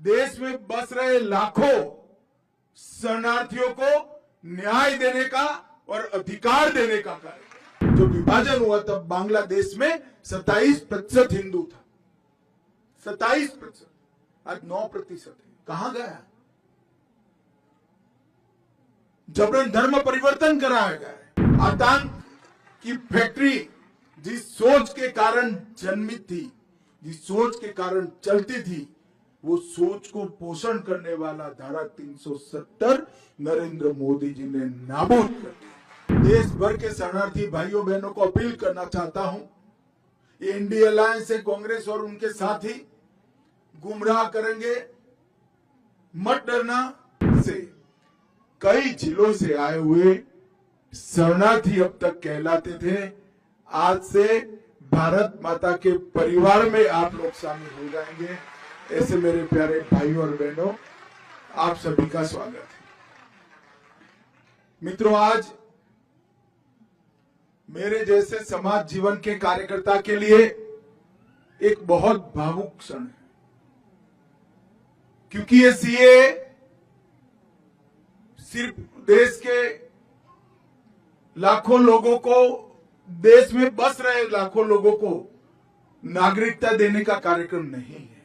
देश में बस रहे लाखों शरणार्थियों को न्याय देने का और अधिकार देने का कार्य। जो विभाजन हुआ तब बांग्लादेश में 27% हिंदू था, 27%, आज 9% है। कहां गया? जबरन धर्म परिवर्तन कराया गया है। आतंक की फैक्ट्री जिस सोच के कारण जन्मित थी, जिस सोच के कारण चलती थी, वो सोच को पोषण करने वाला धारा 370 नरेंद्र मोदी जी ने नाबूद कर दिया। देश भर के शरणार्थी भाइयों बहनों को अपील करना चाहता हूं, ये इंडिया अलायंस से कांग्रेस और उनके साथी गुमराह करेंगे, मत डरना। से कई जिलों से आए हुए शरणार्थी अब तक कहलाते थे, आज से भारत माता के परिवार में आप लोग शामिल हो जाएंगे। ऐसे मेरे प्यारे भाइयों और बहनों, आप सभी का स्वागत है। मित्रों, आज मेरे जैसे समाज जीवन के कार्यकर्ता के लिए एक बहुत भावुक क्षण है, क्योंकि ये सीए सिर्फ देश के लाखों लोगों को, देश में बस रहे लाखों लोगों को नागरिकता देने का कार्यक्रम नहीं है।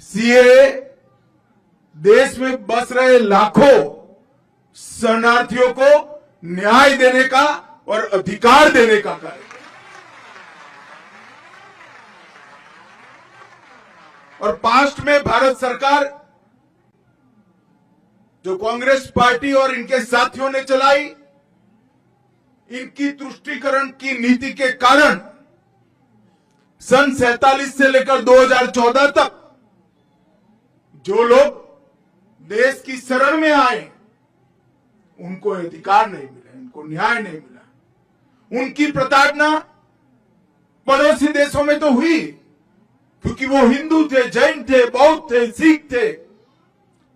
सीए देश में बस रहे लाखों शरणार्थियों को न्याय देने का और अधिकार देने का कार्यक्रम। और पास्ट में भारत सरकार, जो कांग्रेस पार्टी और इनके साथियों ने चलाई, इनकी तुष्टीकरण की नीति के कारण सन 47 से लेकर 2014 तक जो लोग देश की शरण में आए, उनको अधिकार नहीं मिला, उनको न्याय नहीं मिला। उनकी प्रताड़ना पड़ोसी देशों में तो हुई, क्योंकि वो हिंदू थे, जैन थे, बौद्ध थे, सिख थे,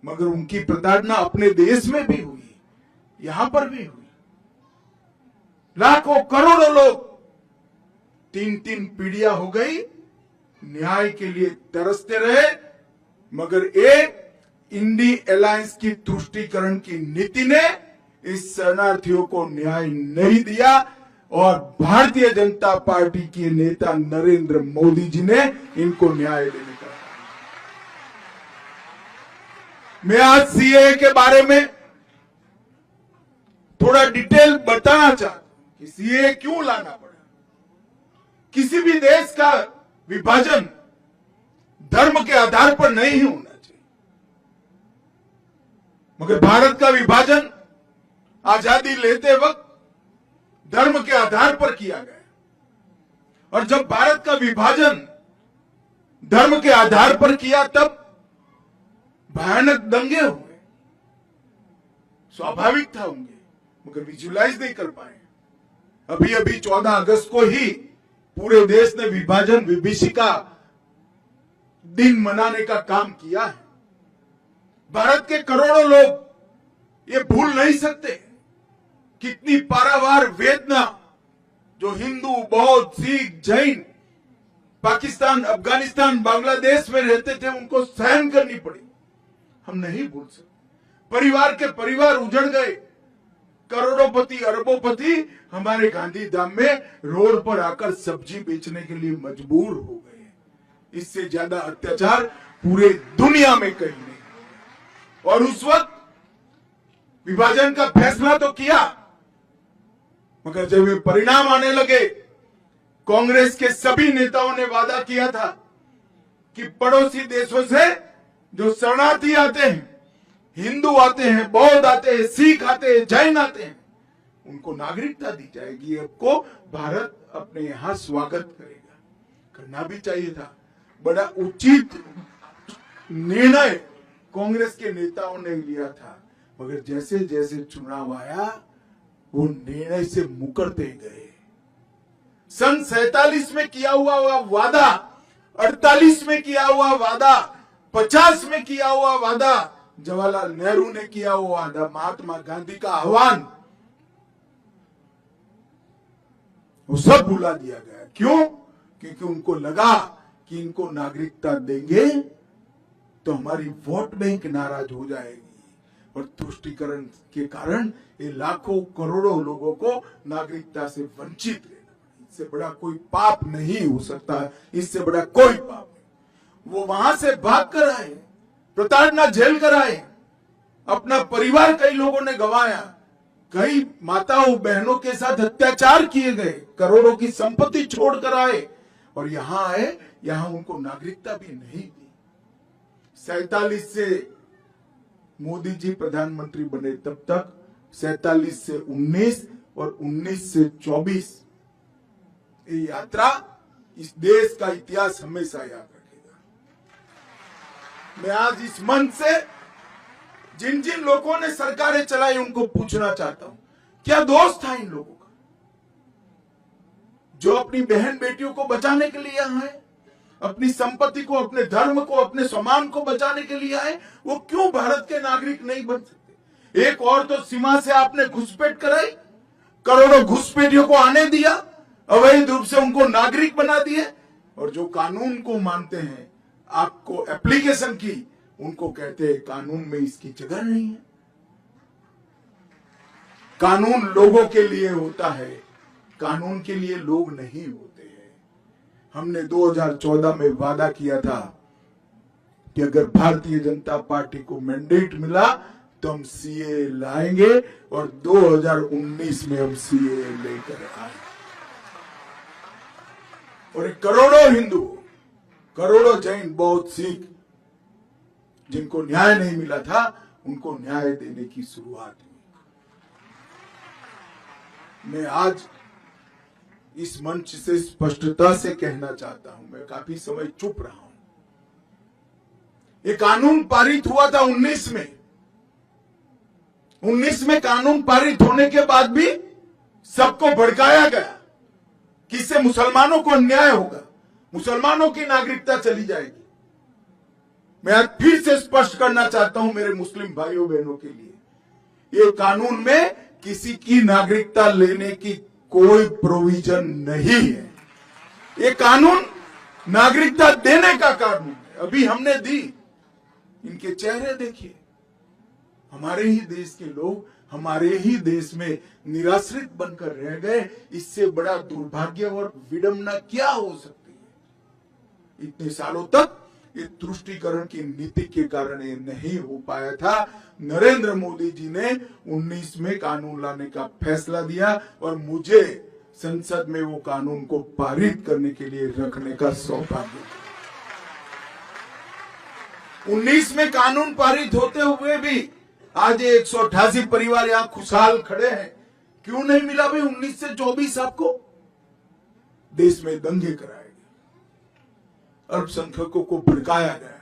मगर उनकी प्रताड़ना अपने देश में भी हुई, यहां पर भी हुई। लाखों करोड़ों लोग, 3-3 पीढ़ियां हो गई, न्याय के लिए तरसते रहे, मगर एक इंडी अलायंस की तुष्टीकरण की नीति ने इस शरणार्थियों को न्याय नहीं दिया। और भारतीय जनता पार्टी के नेता नरेंद्र मोदी जी ने इनको न्याय देने का। मैं आज सीए के बारे में थोड़ा डिटेल बताना चाहता हूं कि सीए क्यों लाना पड़ा। किसी भी देश का विभाजन धर्म के आधार पर नहीं होना चाहिए, मगर भारत का विभाजन आजादी लेते वक्त धर्म के आधार पर किया गया। और जब भारत का विभाजन धर्म के आधार पर किया, तब भयानक दंगे हुए, स्वाभाविक था होंगे, मगर विजुलाइज नहीं कर पाए। अभी 14 अगस्त को ही पूरे देश ने विभाजन विभीषिका दिन मनाने का काम किया है। भारत के करोड़ों लोग ये भूल नहीं सकते कितनी पारावार वेदना जो हिंदू, बौद्ध, सिख, जैन पाकिस्तान, अफगानिस्तान, बांग्लादेश में रहते थे, उनको सहन करनी पड़ी। हम नहीं भूल सकते। परिवार के परिवार उजड़ गए, करोड़ोंपति, अरबोंपति हमारे गांधीधाम में रोड पर आकर सब्जी बेचने के लिए मजबूर हो गए। इससे ज्यादा अत्याचार पूरे दुनिया में कहीं नहीं। और उस वक्त विभाजन का फैसला तो किया, मगर जब ये परिणाम आने लगे, कांग्रेस के सभी नेताओं ने वादा किया था कि पड़ोसी देशों से जो शरणार्थी आते हैं, हिंदू आते हैं, बौद्ध आते हैं, सिख आते हैं, जैन आते हैं, उनको नागरिकता दी जाएगी। आपको भारत अपने यहां स्वागत करेगा। करना भी चाहिए था। बड़ा उचित निर्णय कांग्रेस के नेताओं ने लिया था, मगर जैसे जैसे चुनाव आया, वो निर्णय से मुकरते गए। सन 47 में किया हुआ वादा, 48 में किया हुआ वादा, 50 में किया हुआ वादा, जवाहरलाल नेहरू ने किया हुआ वादा, महात्मा गांधी का आह्वान, वो सब भुला दिया गया। क्यों? क्योंकि उनको लगा कि इनको नागरिकता देंगे तो हमारी वोट बैंक नाराज हो जाएगी और तुष्टीकरण के कारण ये लाखों करोड़ों लोगों को नागरिकता से वंचित रहना, इससे बड़ा कोई पाप नहीं हो सकता, इससे बड़ा कोई पाप नहीं। वो वहां से भाग कर आए, प्रताड़ना झेल कर आए, अपना परिवार कई लोगों ने गंवाया, कई माताओं बहनों के साथ अत्याचार किए गए, करोड़ों की संपत्ति छोड़कर आए और यहां आए, यहां उनको नागरिकता भी नहीं दी। 47 से मोदी जी प्रधानमंत्री बने तब तक 47 से 19 और 19 से 24 ये यात्रा इस देश का इतिहास हमेशा याद रखेगा। मैं आज इस मंच से जिन जिन लोगों ने सरकारें चलाई उनको पूछना चाहता हूं, क्या दोष था इन लोगों का जो अपनी बहन बेटियों को बचाने के लिए आए, अपनी संपत्ति को, अपने धर्म को, अपने सम्मान को बचाने के लिए आए, वो क्यों भारत के नागरिक नहीं बन सकते? एक और तो सीमा से आपने घुसपैठ कराई, करोड़ों घुसपैठियों को आने दिया, अवैध रूप से उनको नागरिक बना दिए, और जो कानून को मानते हैं, आपको एप्लीकेशन की, उनको कहते हैं कानून में इसकी जगह नहीं है। कानून लोगों के लिए होता है, कानून के लिए लोग नहीं होते हैं। हमने 2014 में वादा किया था कि अगर भारतीय जनता पार्टी को मैंडेट मिला तो हम सीए लाएंगे और 2019 में हम सीए लेकर आए। और करोड़ों हिंदू, करोड़ों जैन, बौद्ध, सिख जिनको न्याय नहीं मिला था, उनको न्याय देने की शुरुआत हुई। मैं आज इस मंच से स्पष्टता से कहना चाहता हूं, मैं काफी समय चुप रहा हूं। ये कानून पारित हुआ था 19 में। 19 में कानून पारित होने के बाद भी सबको भड़काया गया कि इससे मुसलमानों को अन्याय होगा, मुसलमानों की नागरिकता चली जाएगी। मैं आज फिर से स्पष्ट करना चाहता हूं मेरे मुस्लिम भाइयों बहनों के लिए, ये कानून में किसी की नागरिकता लेने की कोई प्रोविजन नहीं है। ये कानून नागरिकता देने का कानून है। अभी हमने दी, इनके चेहरे देखिए, हमारे ही देश के लोग हमारे ही देश में निराश्रित बनकर रह गए। इससे बड़ा दुर्भाग्य और विडंबना क्या हो सकती है? इतने सालों तक ये तुष्टीकरण की नीति के कारण ये नहीं हो पाया था। नरेंद्र मोदी जी ने 19 में कानून लाने का फैसला दिया और मुझे संसद में वो कानून को पारित करने के लिए रखने का सौभाग्य। 19 में कानून पारित होते हुए भी आज 188 परिवार यहां खुशहाल खड़े हैं। क्यों नहीं मिला भाई 19 से 24? आपको देश में दंगे कराए गए, अल्पसंख्यकों को भड़काया गया।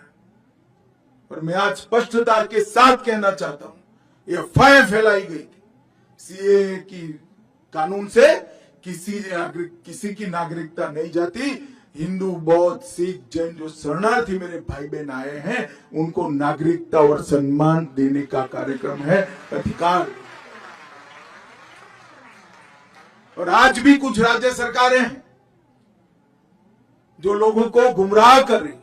और मैं आज स्पष्टता के साथ कहना चाहता हूं, ये अफवाहें फैलाई गई थी सीए की कानून से किसी की नागरिकता नहीं जाती। हिंदू, बौद्ध, सिख, जैन जो शरणार्थी मेरे भाई बहन आए हैं, उनको नागरिकता और सम्मान देने का कार्यक्रम है, अधिकार। और आज भी कुछ राज्य सरकारें हैं जो लोगों को गुमराह कर रही।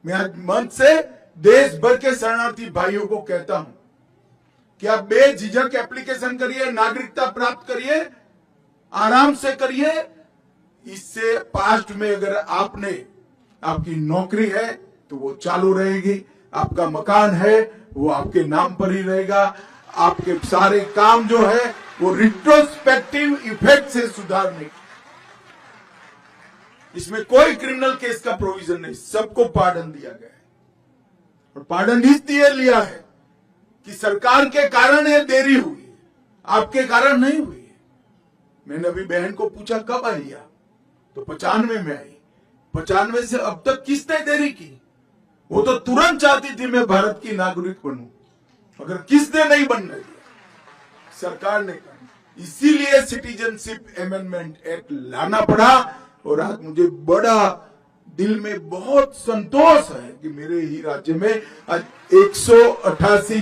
मैं आज मंच से देश भर के शरणार्थी भाइयों को कहता हूं कि आप बेझिझक एप्लीकेशन करिए, नागरिकता प्राप्त करिए, आराम से करिए। इससे पास्ट में अगर आपकी नौकरी है तो वो चालू रहेगी, आपका मकान है वो आपके नाम पर ही रहेगा, आपके सारे काम जो है वो रिट्रोस्पेक्टिव इफेक्ट से सुधारने। इसमें कोई क्रिमिनल केस का प्रोविजन नहीं, सबको पार्डन दिया गया है। और पार्डन इसलिए लिया है कि सरकार के कारण ये देरी हुई, आपके कारण नहीं हुई। मैंने अभी बहन को पूछा कब आई आप, तो 95 में आई। 95 से अब तक किसने देरी की? वो तो तुरंत चाहती थी मैं भारत की नागरिक बनूं, मगर किसने नहीं बनने दिया? सरकार ने कहा। इसीलिए सिटीजनशिप अमेंडमेंट एक्ट लाना पड़ा। और आज मुझे बड़ा दिल में बहुत संतोष है कि मेरे ही राज्य में आज 188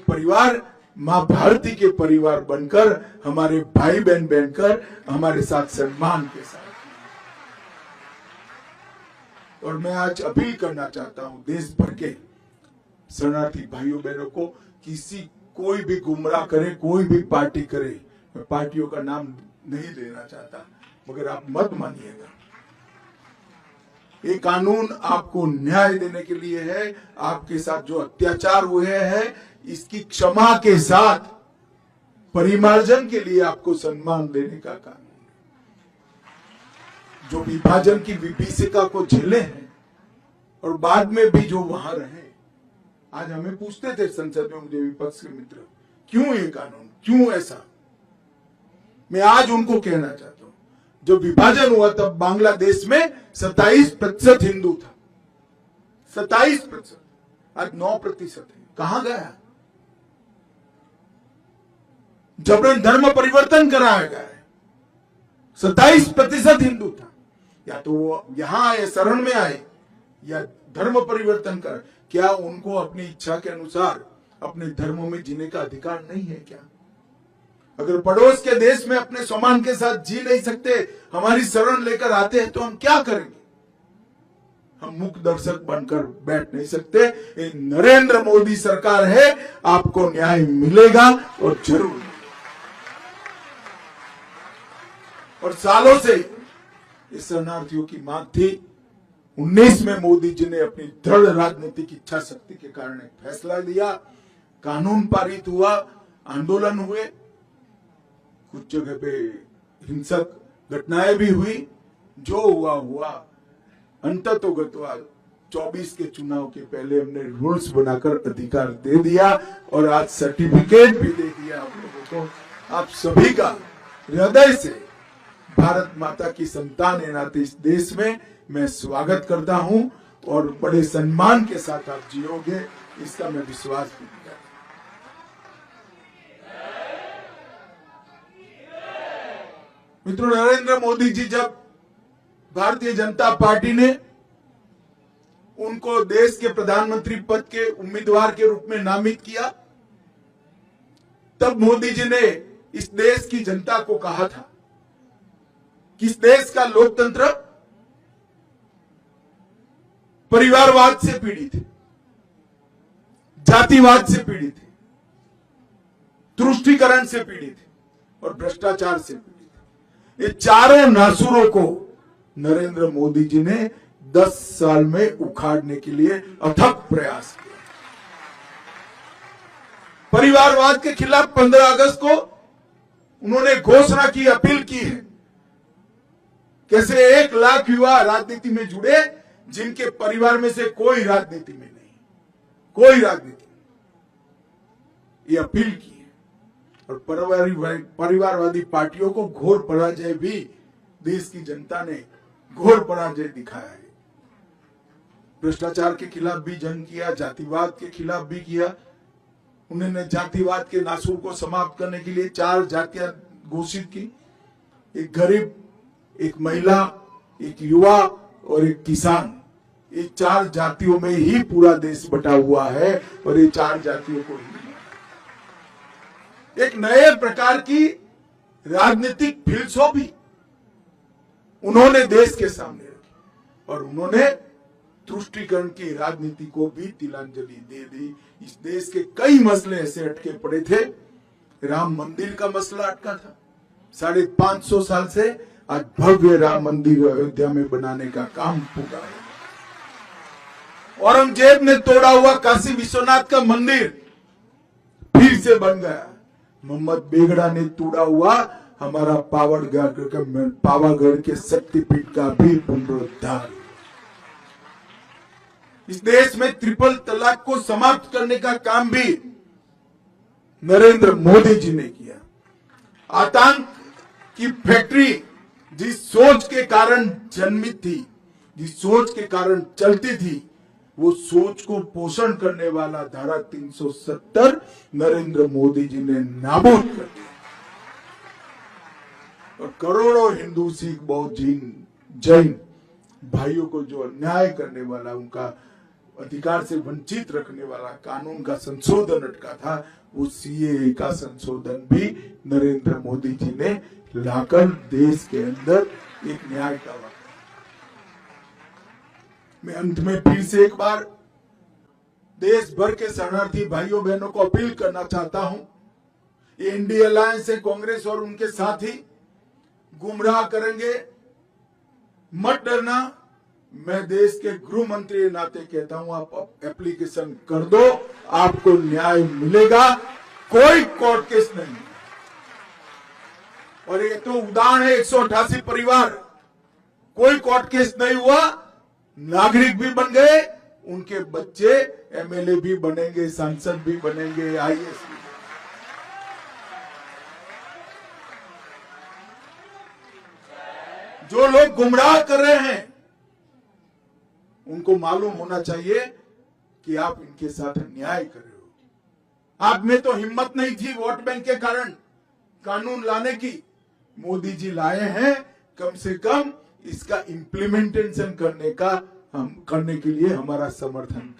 परिवार मां भारती के परिवार बनकर, हमारे भाई बहन बनकर, हमारे साथ सम्मान के साथ। और मैं आज अपील करना चाहता हूं देश भर के शरणार्थी भाइयों बहनों को, कोई भी गुमराह करे, कोई भी पार्टी करे, मैं पार्टियों का नाम नहीं लेना चाहता, मगर आप मत मानिएगा। ये कानून आपको न्याय देने के लिए है। आपके साथ जो अत्याचार हुए हैं इसकी क्षमा के साथ परिमार्जन के लिए आपको सम्मान देने का कानून है। जो विभाजन की विभीषिका को झेले हैं और बाद में भी जो वहां रहे, आज हमें पूछते थे संसद में मुझे विपक्ष के मित्र, क्यों ये कानून, क्यों ऐसा? मैं आज उनको कहना चाहता हूं, जब विभाजन हुआ तब बांग्लादेश में 27% हिंदू था, 27%, आज 9% है। कहां गया? जबरन धर्म परिवर्तन कराया गया है। 27% हिंदू था, या तो वो यहां आए, शरण में आए, या धर्म परिवर्तन कर। क्या उनको अपनी इच्छा के अनुसार अपने धर्मों में जीने का अधिकार नहीं है क्या? अगर पड़ोस के देश में अपने सम्मान के साथ जी नहीं सकते, हमारी शरण लेकर आते हैं, तो हम क्या करेंगे? हम मूक दर्शक बनकर बैठ नहीं सकते। ये नरेंद्र मोदी सरकार है, आपको न्याय मिलेगा और जरूर। और सालों से इस शरणार्थियों की मांग थी। 19 में मोदी जी ने अपनी दृढ़ राजनीतिक इच्छा शक्ति के कारण एक फैसला लिया, कानून पारित हुआ, आंदोलन हुए, कुछ जगह पे हिंसक घटनाएं भी हुई। जो हुआ हुआ, अंततोगत्वा 24 के चुनाव के पहले हमने रूल्स बनाकर अधिकार दे दिया और आज सर्टिफिकेट भी दे दिया आप लोगों को। आप सभी का हृदय से भारत माता की संतान है नाते इस देश में मैं स्वागत करता हूं और बड़े सम्मान के साथ आप जियोगे, इसका मैं विश्वास भी करता हूं। मित्रों, नरेंद्र मोदी जी जब भारतीय जनता पार्टी ने उनको देश के प्रधानमंत्री पद के उम्मीदवार के रूप में नामित किया, तब मोदी जी ने इस देश की जनता को कहा था कि इस देश का लोकतंत्र परिवारवाद से पीड़ित है, जातिवाद से पीड़ित है, तुष्टीकरण से पीड़ित है और भ्रष्टाचार से पीड़ित है। ये चारों नासूरों को नरेंद्र मोदी जी ने 10 साल में उखाड़ने के लिए अथक प्रयास किया। परिवारवाद के खिलाफ 15 अगस्त को उन्होंने घोषणा की, अपील की है। कैसे 1 लाख युवा राजनीति में जुड़े जिनके परिवार में से कोई राजनीति में नहीं, कोई राजनीति, ये अपील की है। और परिवारवादी पार्टियों को घोर पराजय भी देश की जनता ने घोर पराजय दिखाया है। भ्रष्टाचार के खिलाफ भी जंग किया, जातिवाद के खिलाफ भी किया। उन्होंने जातिवाद के नासूर को समाप्त करने के लिए 4 जातियां घोषित की, एक गरीब, एक महिला, एक युवा और एक किसान। ये 4 जातियों में ही पूरा देश बटा हुआ है और ये 4 जातियों को ही एक नए प्रकार की राजनीतिक फिलसफी उन्होंने देश के सामने रखी और उन्होंने तुष्टीकरण की राजनीति को भी तिलांजलि दे दी। इस देश के कई मसले ऐसे अटके पड़े थे। राम मंदिर का मसला अटका था 550 साल से, आज भव्य राम मंदिर अयोध्या में बनाने का काम पूरा है। औरंगजेब ने तोड़ा हुआ काशी विश्वनाथ का मंदिर फिर से बन गया। मोहम्मद बेगड़ा ने तोड़ा हुआ हमारा पावागढ़ के शक्तिपीठ का भी पुनरुद्धार। इस देश में ट्रिपल तलाक को समाप्त करने का काम भी नरेंद्र मोदी जी ने किया। आतंक की फैक्ट्री जिस सोच के कारण जन्मित थी, जिस सोच के कारण चलती थी, वो सोच को पोषण करने वाला धारा 370 नरेंद्र मोदी जी ने नाबूद कर दिया और करोड़ों हिंदू, सिख, बौद्ध, जैन भाइयों को जो अन्याय करने वाला, उनका अधिकार से वंचित रखने वाला कानून का संशोधन अटका था, वो सीएए का संशोधन भी नरेंद्र मोदी जी ने लाकर देश के अंदर एक न्याय का वाक़या। मैं अंत में फिर से एक बार देश भर के शरणार्थी भाइयों बहनों को अपील करना चाहता हूं, ये इंडिया अलायंस है, कांग्रेस और उनके साथी गुमराह करेंगे, मत डरना। मैं देश के गृह मंत्री के नाते कहता हूं, आप एप्लीकेशन कर दो, आपको न्याय मिलेगा, कोई कोर्ट केस नहीं। और ये तो उदाहरण है, 188 परिवार, कोई कोर्ट केस नहीं हुआ, नागरिक भी बन गए, उनके बच्चे एमएलए भी बनेंगे, सांसद भी बनेंगे, आईएएस भी। जो लोग गुमराह कर रहे हैं उनको मालूम होना चाहिए कि आप इनके साथ अन्याय कर रहे हो। आप में तो हिम्मत नहीं थी वोट बैंक के कारण कानून लाने की, मोदी जी लाए हैं, कम से कम इसका इम्प्लीमेंटेशन करने के लिए हमारा समर्थन